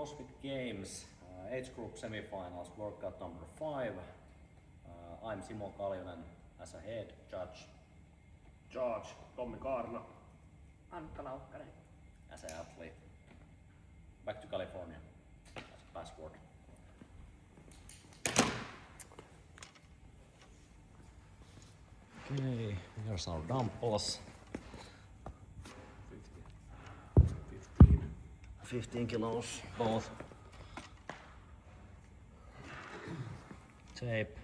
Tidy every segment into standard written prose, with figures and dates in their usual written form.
CrossFit Games age group semifinals, workout number 5. I'm Simo Kaljonen as a head judge. Judge, Tommi Kaarna. Antta Laukkanen. As an athlete. Back to California as a passport. Okay, here's our dumbbells. 15 kilos both. Tape.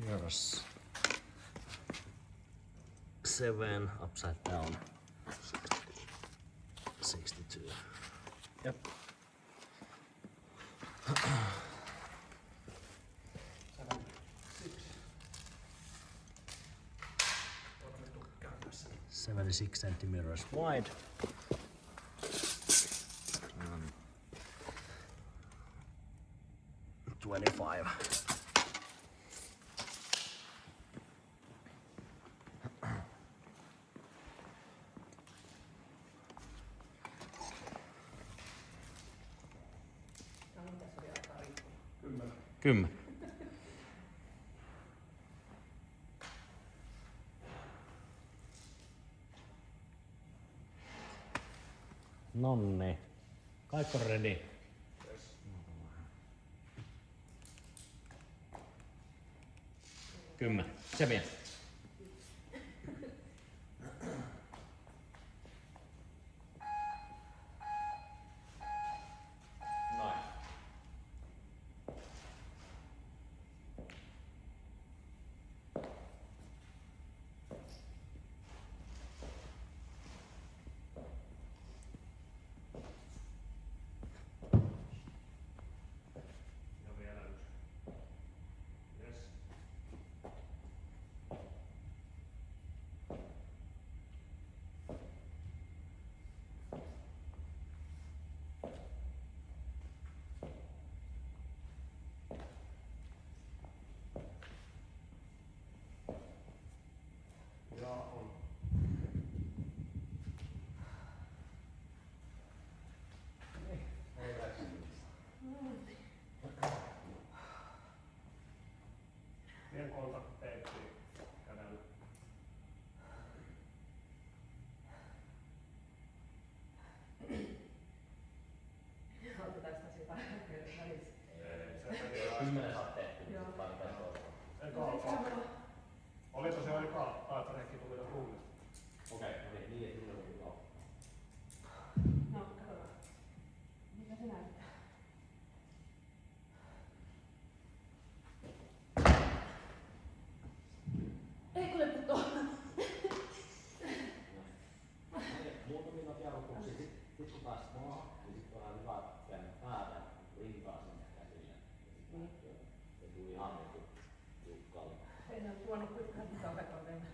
Here's 7 upside down. 62. Yep. .76 centimeters wide. 25. Kymmen. Nonni. Kaikki on ready. Yes. Kymmen. Se vie. Noin. Vien kontaktiteippiä kädellä. Otetaanko tässä jotain välissä? Kymmenen saat tehty. Joo. Eikä alkaa. Oliko se eka taitarekki tuli jo tunnista? Okei, no niin, että tulee kyllä kauan. No, katsotaan. Mitä se näyttää? Ei kuule putoa. Muutama minuutin jarrutuksia, sit kun pääset maahan, niin sit voidaan hyvä käännä päätä rintaa sinne käsille. Se tuli ihan niinku tiukkaalle. En ole tuonut kuitenkaan kauhean mennä.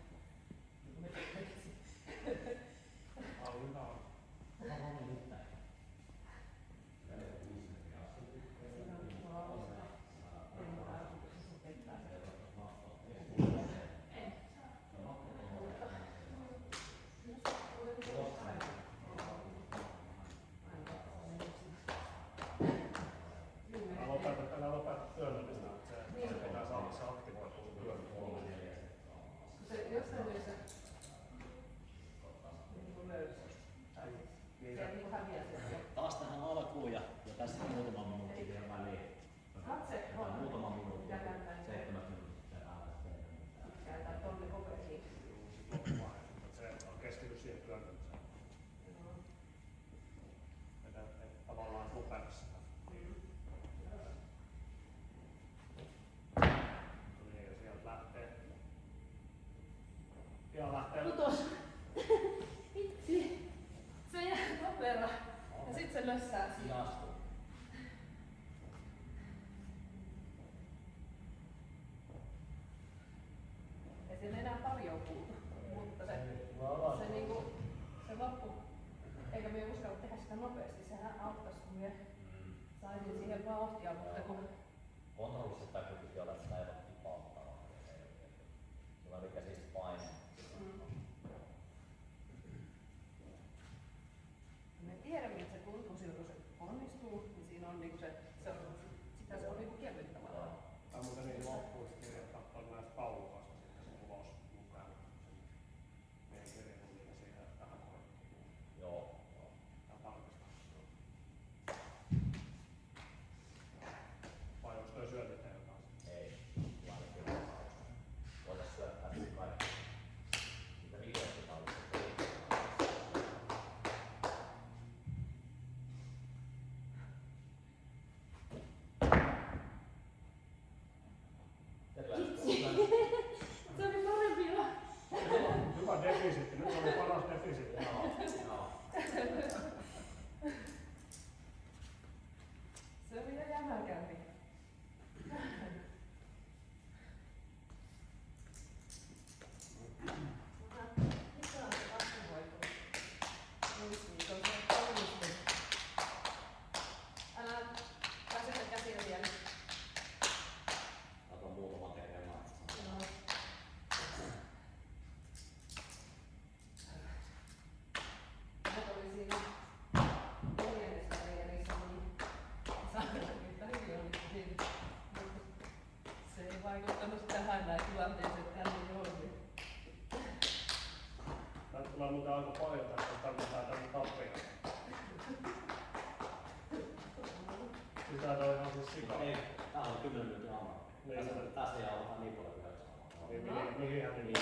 Hallinta on. Älä lopeta työnnöllistä, se pitää saada se aktivoitua sun työn puolella. Se jossain vaiheessa niin löysi. Tai siis se niin häviää sieltä. Taas tähän alkuun ja tässä muutama minuutti vielä väliin. Katse on. Muutama minuutti. Pitää kääntää 7 minuuttia päästä. kääntää tonne oveen. Se on keskitys siihen työntämiseen. Että tavallaan rupea sitä. Niin, ja sieltä lähtee. Pian lähtee. Putos! Vitsi! Se jää topera. Ja sit se lössää siihen. Hiastuu. Ei siinä enää paljon puutu. Mutta se niinku, se loppu. Eikä me uskalla tehdä sitä nopeasti. Sehän auttaisi, kun me saisin siihen vauhtia, mutta kun Kontrollissa täytyy kuitenkin olla, että sitä ei voi tipauttaa. Sulla on mikä siis paine. Se oli jo jämäkämpi. Mikä on se aktivoitu? Muistiiko se onnistu? Älä pääsetä käsillä vielä. Otan muutaman tekemään. No. Mä olin siinä neljännessä leirissä, niin sairaankin hyvin onnistuttiin. Se ei vaikuttanut tähän näin tilanteeseen, että hän ei ollut. Tää tulee muuten aika paljon tästä, että tarvitaan tänne tappia. Pitää toi ihan siis sikaa. Ei, tää on 10 minuutin amma. Niin. Tästä ei auta niin paljon kuin 9 amma. Niin, mihin hän niin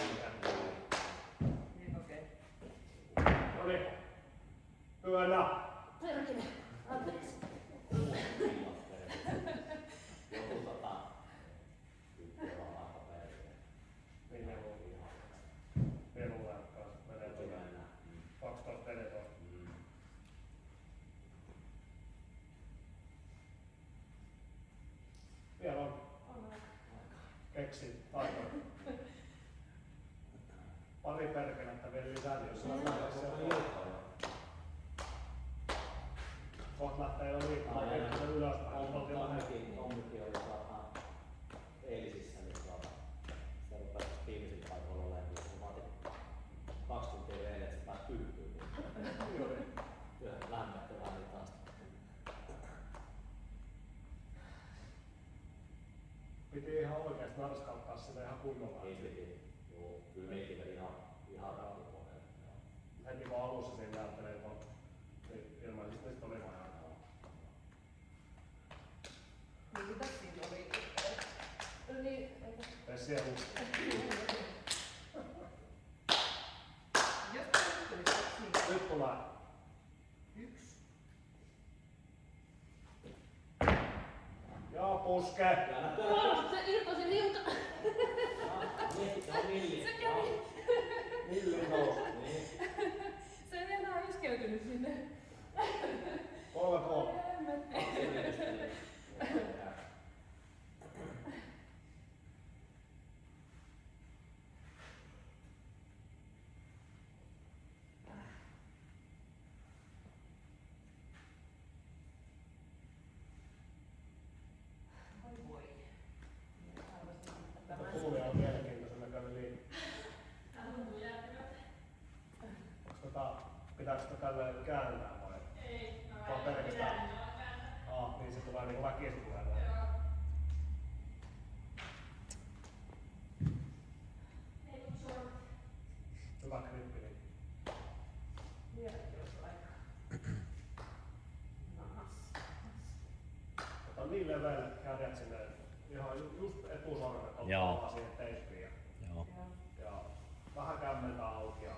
Niin, okei. No niin. Hyvänä. Perkele, anteeksi. Joku tyyppiä vaan aika perkele. Niin ne on ihan. Perulaan kanssa menee tuonne 2014. Vielä on. Keksi taito. Pari perkelettä vielä lisää, jos on kohta lähtee jo liikkumaan pikkuisen ylöspäin. Tommikin oli eilisissä, niin sitä rupesi viimeisillä paikoilla olemaan, niin se vaati 2 tuntia eilen, että se pääsi pyyhtyyn. Lämmätti vähän niin taas. Piti ihan oikeesti narskauttaa sitä ihan kunnolla. Niin piti. Joo, kyllä mekin ihan raatipohjalla. Heti vaan alussa siinä ajattelee, että on ilmeisesti nyt oli vähän. Niin mitä siinä oli? Niin, että Tee siellä usko. jos tuli kaksi, Nyt tulee. 1. Ja puske. Se irtosi liuta. Se on milli. Se kävi. Milli nousi. Se ei enää iskeytynyt sinne. 3,5. Hemmetti. Voi voi. Arvostin tämän. Kuulija on mielenkiintoisen näköinen liike. Pitääkö sitä tälleen kääntää vai? Ei. Vaan pelkästään. Niin se tulee niinku väkisin tulee näin. Hyvä grippi. Niin. Vieläkin olisi aikaa. Nahas. Ota niin leveälle kädet sinne. Ihan just etusormet ottaa siihen teippiin. Joo. Ja vähän kämmentä auki ja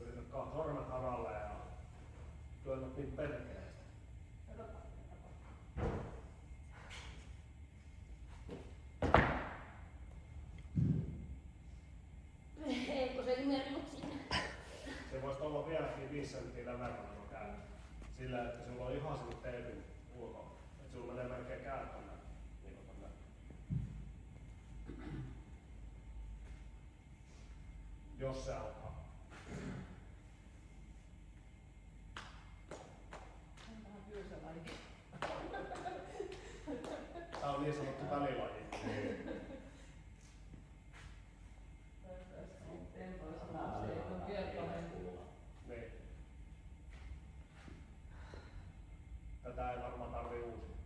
yrität sormet haralle ja työnnät niin perkeleesti. Eikö se imerrut sinne? Se voisi olla vieläkin 5 senttiä leveällä käy. Sillä, että sulla on ihan sinne teipin ulko. Että sulla menee melkein kääntämään. Niin kuin tonne. Jos se alkaa. On vähän tylsälaji. Tää on niin sanottu välilaji. Niin. Tätä ei varmaan tarvii uusia.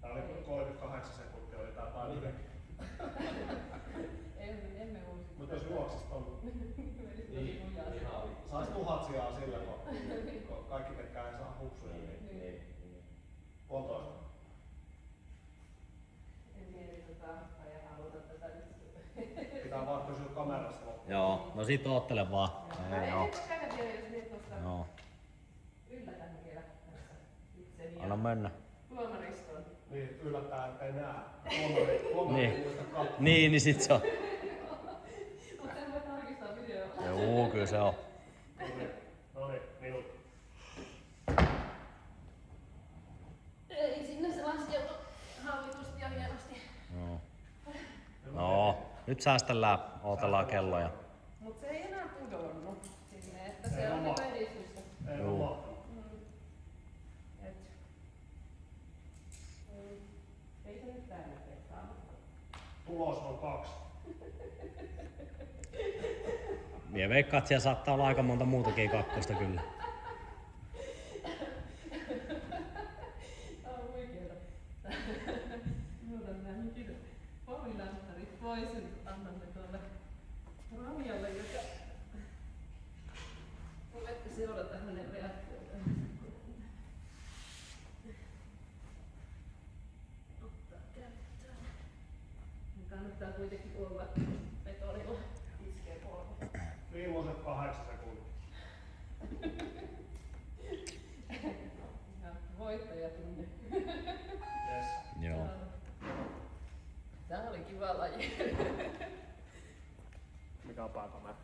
Tää oli 38 sekuntia oli tää taito. Emme uusi. Mutta jos juoksis ton, Niin, sais 1000 sijaa sillä, kun kaikki ketkä ei saa hupsuja, niin 1,5. En mieti ja haluta tätä nyt. Pitää vaan pysyä kamerassa loppuun. Joo, no sit oottele vaan. Mä Joo. en koskaan tiedä, jos niin tuosta Joo. yllätän vielä tässä itseni Anna mennä. tuomariston. Niin, yllättää, ettei näe. Tuomari ei muista katsoa. Niin sit se on. Mutta sen voi tarkistaa videolla. Joo, kyllä se on. No niin, minuutti. Nyt säästellään, ootellaan kelloja. Mut se ei enää pudonnut sinne, että Ei se oli romahtanut. edistystä. Ei Joo. romahtanut. Et, ei se nyt täynnä tehtaan. Tulos on 2. Mie veikkaan, että siellä saattaa olla aika monta muutakin kakkosta kyllä. Tää on huikeeta. Me otan nää ikinä pomilanttarit pois ja annan ne tuolle Ramialle, joka voitte seurata hänen reaktioitaan. Ottaa käyttöön. Kannattaa kuitenkin olla betonilla iskee polvi. Viimeiset 8 sekuntia. Ihan voittajatunne. Yes. Joo. Tää oli kiva laji. Mikä on pääkomäärä?